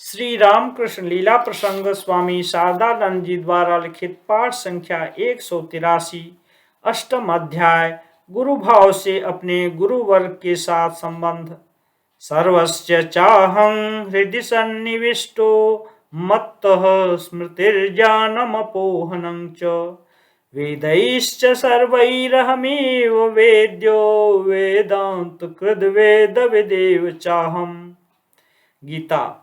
श्री रामकृष्ण लीला प्रसंग स्वामी शारदानंद जी द्वारा लिखित पाठ संख्या 183। अष्टम अध्याय। गुरु भाव से अपने गुरु वर्ग के साथ संबंध। सर्वस्य चाहं हृदि सन्निविष्टो मत्तः स्मृतिर्ज्ञानमपोहनं च वेदैश्च सर्वैरहमेव वेद्यो वेदांत कृद वेद विदेव चाहम्। गीता।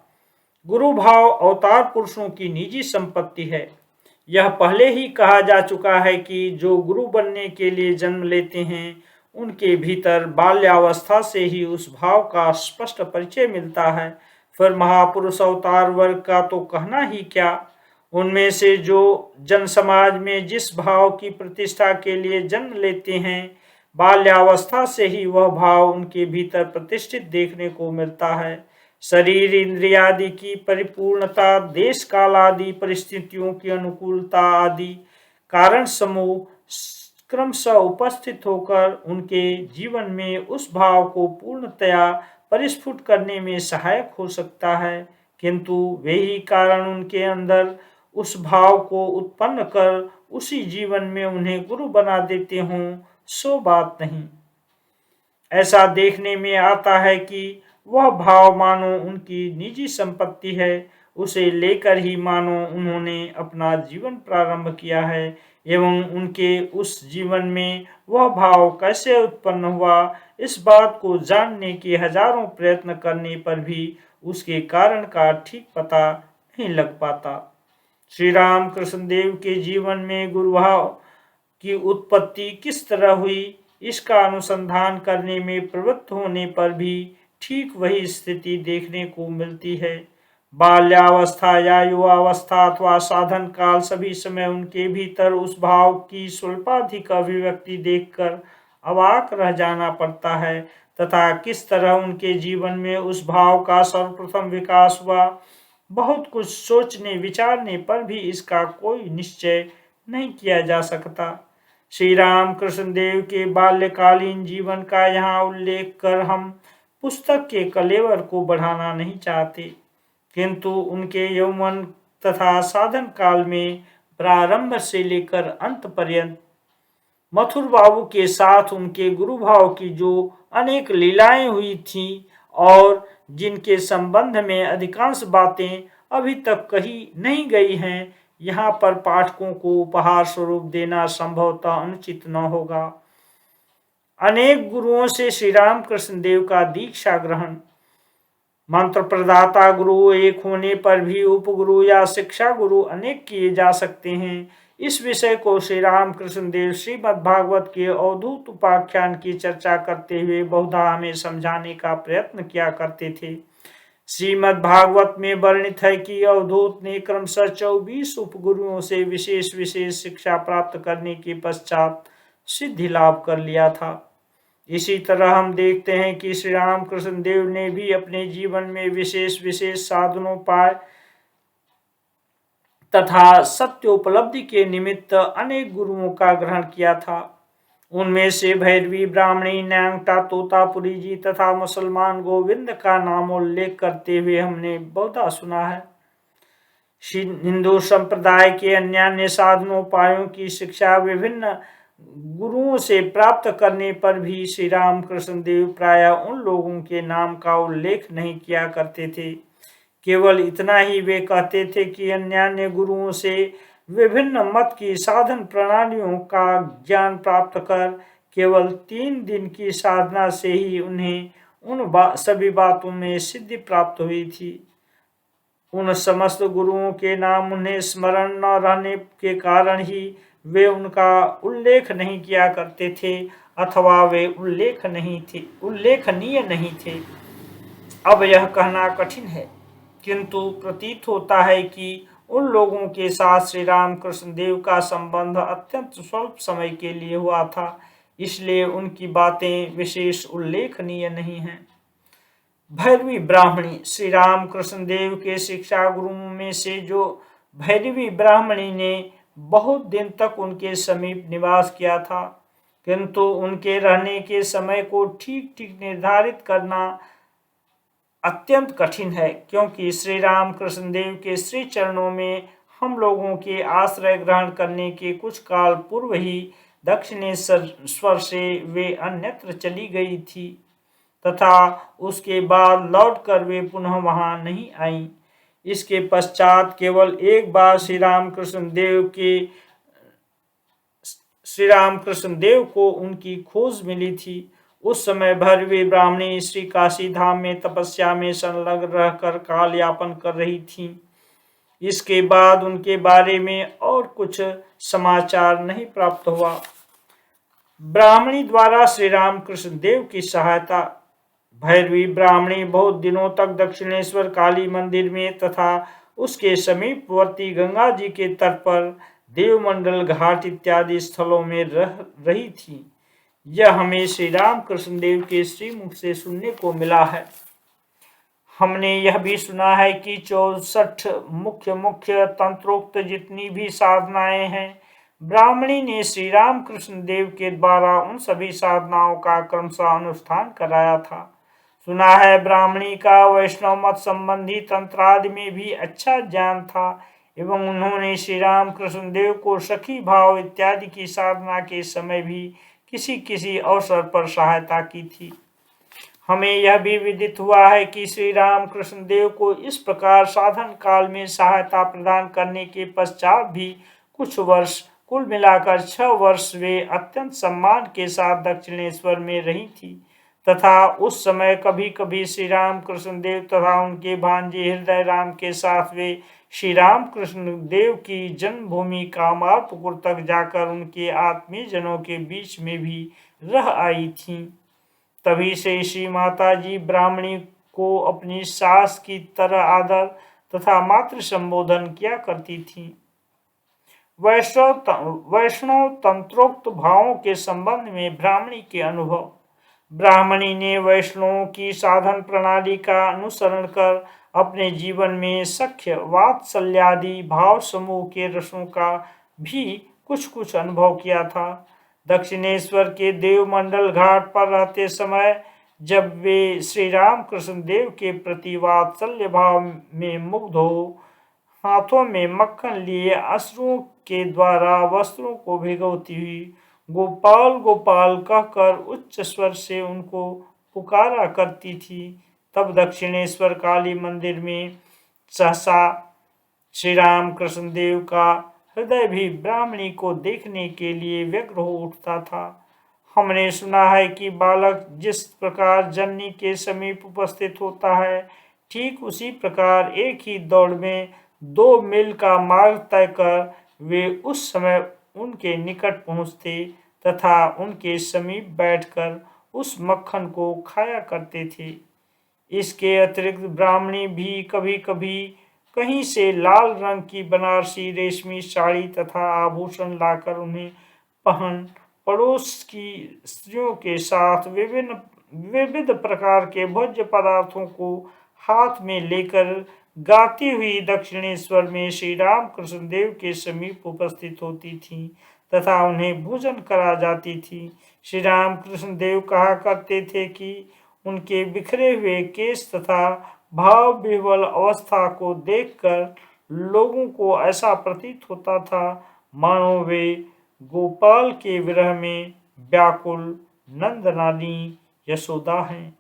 गुरु भाव अवतार पुरुषों की निजी संपत्ति है। यह पहले ही कहा जा चुका है कि जो गुरु बनने के लिए जन्म लेते हैं उनके भीतर बाल्यावस्था से ही उस भाव का स्पष्ट परिचय मिलता है। फिर महापुरुष अवतार वर्ग का तो कहना ही क्या। उनमें से जो जन समाज में जिस भाव की प्रतिष्ठा के लिए जन्म लेते हैं बाल्यावस्था से ही वह भाव उनके भीतर प्रतिष्ठित देखने को मिलता है। शरीर इंद्रियादि की परिपूर्णता, देश काल आदि परिस्थितियों की अनुकूलता आदि कारण समूह क्रमशः उपस्थित होकर उनके जीवन में उस भाव को पूर्णतया परिस्फुट करने में सहायक हो सकता है, किंतु वे ही कारण उनके अंदर उस भाव को उत्पन्न कर उसी जीवन में उन्हें गुरु बना देते हों, सो बात नहीं। ऐसा देखने में आता है कि वह भाव मानो उनकी निजी संपत्ति है, उसे लेकर ही मानो उन्होंने अपना जीवन प्रारंभ किया है एवं उनके उस जीवन में वह भाव कैसे उत्पन्न हुआ इस बात को जानने के हजारों प्रयत्न करने पर भी उसके कारण का ठीक पता नहीं लग पाता। श्री राम कृष्ण देव के जीवन में गुरु भाव की उत्पत्ति किस तरह हुई इसका अनुसंधान करने में प्रवृत्त होने पर भी ठीक वही स्थिति देखने को मिलती है। बाल्यावस्था या युवावस्था अथवा साधन काल सभी समय उनके भीतर उस भाव की स्वल्पाधिक अभिव्यक्ति देखकर अवाक रह जाना पड़ता है तथा किस तरह उनके जीवन में उस भाव का सर्वप्रथम विकास हुआ बहुत कुछ सोचने विचारने पर भी इसका कोई निश्चय नहीं किया जा सकता। श्री राम कृष्ण देव के बाल्यकालीन जीवन का यहाँ उल्लेख कर हम पुस्तक के कलेवर को बढ़ाना नहीं चाहते, किंतु उनके यौवन तथा साधन काल में प्रारंभ से लेकर अंत पर्यंत मथुर बाबू के साथ उनके गुरु भाव की जो अनेक लीलाएं हुई थीं और जिनके संबंध में अधिकांश बातें अभी तक कही नहीं गई हैं, यहाँ पर पाठकों को उपहार स्वरूप देना संभवतः अनुचित न होगा। अनेक गुरुओं से श्री राम कृष्ण देव का दीक्षा ग्रहण। मंत्र प्रदाता गुरु एक होने पर भी उपगुरु या शिक्षा गुरु अनेक किए जा सकते हैं। इस विषय को श्री राम कृष्ण देव श्रीमद् भागवत के अवधूत उपाख्यान की चर्चा करते हुए बहुधा हमें समझाने का प्रयत्न किया करते थे। श्रीमद् भागवत में वर्णित है कि अवधूत ने क्रमशः 24 उपगुरुओं से विशेष विशेष शिक्षा प्राप्त करने के पश्चात सिद्धि लाभ कर लिया था। इसी तरह हम देखते हैं कि श्री राम कृष्ण देव ने भी अपने जीवन में विशेष विशेष साधनोपाय तथा सत्य उपलब्धि के निमित्त अनेक गुरुओं का ग्रहण किया था। उनमें से भैरवी ब्राह्मणी न्यांगटा तोतापुरी जी तथा मुसलमान गोविंद का नाम उल्लेख करते हुए हमने बहुधा सुना है। हिंदू संप्रदाय के अन्य साधनोपायों की शिक्षा विभिन्न गुरुओं से प्राप्त करने पर भी श्री राम कृष्ण देव प्रायः उन लोगों के नाम का उल्लेख नहीं किया करते थे। केवल इतना ही वे कहते थे कि अन्य गुरुओं से विभिन्न मत की साधन प्रणालियों का ज्ञान प्राप्त कर केवल 3 दिन की साधना से ही उन्हें सभी बातों में सिद्धि प्राप्त हुई थी। उन समस्त गुरुओं के नाम उन्हें स्मरण न रहने के कारण ही वे उनका उल्लेख नहीं किया करते थे अथवा वे उल्लेखनीय नहीं थे। अब यह कहना कठिन है, किंतु प्रतीत होता है कि उन लोगों के साथ श्री राम कृष्ण देव का संबंध अत्यंत स्वल्प समय के लिए हुआ था, इसलिए उनकी बातें विशेष उल्लेखनीय नहीं हैं। भैरवी ब्राह्मणी। श्री राम कृष्ण देव के शिक्षा गुरुओं में से जो भैरवी ब्राह्मणी ने बहुत दिन तक उनके समीप निवास किया था, किंतु उनके रहने के समय को ठीक ठीक निर्धारित करना अत्यंत कठिन है, क्योंकि श्री राम कृष्ण देव के श्री चरणों में हम लोगों के आश्रय ग्रहण करने के कुछ काल पूर्व ही दक्षिणेश्वर से वे अन्यत्र चली गई थी तथा उसके बाद लौटकर वे पुनः वहां नहीं आईं। इसके पश्चात केवल एक बार श्री राम कृष्ण देव को उनकी खोज मिली थी। उस समय भैरवी ब्राह्मणी श्री काशी धाम में तपस्या में संलग्न रहकर काल यापन कर रही थीं। इसके बाद उनके बारे में और कुछ समाचार नहीं प्राप्त हुआ। ब्राह्मणी द्वारा श्री राम कृष्ण देव की सहायता। भैरवी ब्राह्मणी बहुत दिनों तक दक्षिणेश्वर काली मंदिर में तथा उसके समीपवर्ती गंगा जी के तट पर देवमंडल घाट इत्यादि स्थलों में रह रही थी। यह हमें श्री राम कृष्ण देव के श्रीमुख से सुनने को मिला है। हमने यह भी सुना है कि 64 मुख्य तंत्रोक्त जितनी भी साधनाएं हैं, ब्राह्मणी ने श्री राम कृष्ण देव के द्वारा उन सभी साधनाओं का क्रमशः अनुष्ठान कराया था। सुना है ब्राह्मणी का वैष्णव मत संबंधी तंत्र आदि में भी अच्छा ज्ञान था एवं उन्होंने श्री राम कृष्ण देव को सखी भाव इत्यादि की साधना के समय भी किसी किसी अवसर पर सहायता की थी। हमें यह भी विदित हुआ है कि श्री राम कृष्ण देव को इस प्रकार साधन काल में सहायता प्रदान करने के पश्चात भी कुछ वर्ष, कुल मिलाकर 6 वर्ष वे अत्यंत सम्मान के साथ दक्षिणेश्वर में रही थी तथा उस समय कभी कभी श्री राम कृष्ण देव तथा उनके भांजे हृदय राम के साथ वे श्री राम कृष्ण देव की जन्मभूमि कामारपुकुर तक जाकर उनके आत्मीय जनों के बीच में भी रह आई थीं। तभी से श्री माता जी ब्राह्मणी को अपनी सास की तरह आदर तथा मातृ संबोधन किया करती थीं। वैष्णव तंत्रोक्त भावों के संबंध में ब्राह्मणी के अनुभव। ब्राह्मणी ने वैष्णवों की साधन प्रणाली का अनुसरण कर अपने जीवन में सख्य वात्सल्यादि भाव समूह के रसों का भी कुछ कुछ अनुभव किया था। दक्षिणेश्वर के देवमंडल घाट पर रहते समय जब वे श्री राम कृष्ण देव के प्रति वात्सल्य भाव में मुग्ध हो हाथों में मक्खन लिए अश्रुओं के द्वारा वस्त्रों को भिगोती हुई गोपाल गोपाल कहकर उच्च स्वर से उनको पुकारा करती थी, तब दक्षिणेश्वर काली मंदिर में सहसा श्री राम कृष्ण देव का हृदय भी ब्राह्मणी को देखने के लिए व्यग्र हो उठता था। हमने सुना है कि बालक जिस प्रकार जननी के समीप उपस्थित होता है, ठीक उसी प्रकार एक ही दौड़ में 2 मील का मार्ग तय कर वे उस समय उनके निकट पहुंचते तथा उनके समीप बैठकर उस मक्खन को खाया करते थे। इसके अतिरिक्त ब्राह्मणी भी कभी कभी कहीं से लाल रंग की बनारसी रेशमी साड़ी तथा आभूषण लाकर उन्हें पहन पड़ोस की स्त्रियों के साथ विविध प्रकार के भोज्य पदार्थों को हाथ में लेकर गाती हुई दक्षिणेश्वर में श्री राम कृष्ण देव के समीप उपस्थित होती थी तथा उन्हें भोजन करा जाती थी। श्री राम कृष्ण देव कहा करते थे कि उनके बिखरे हुए केश तथा भाव विह्वल अवस्था को देखकर लोगों को ऐसा प्रतीत होता था मानो वे गोपाल के विरह में व्याकुल नंदनानी यशोदा हैं।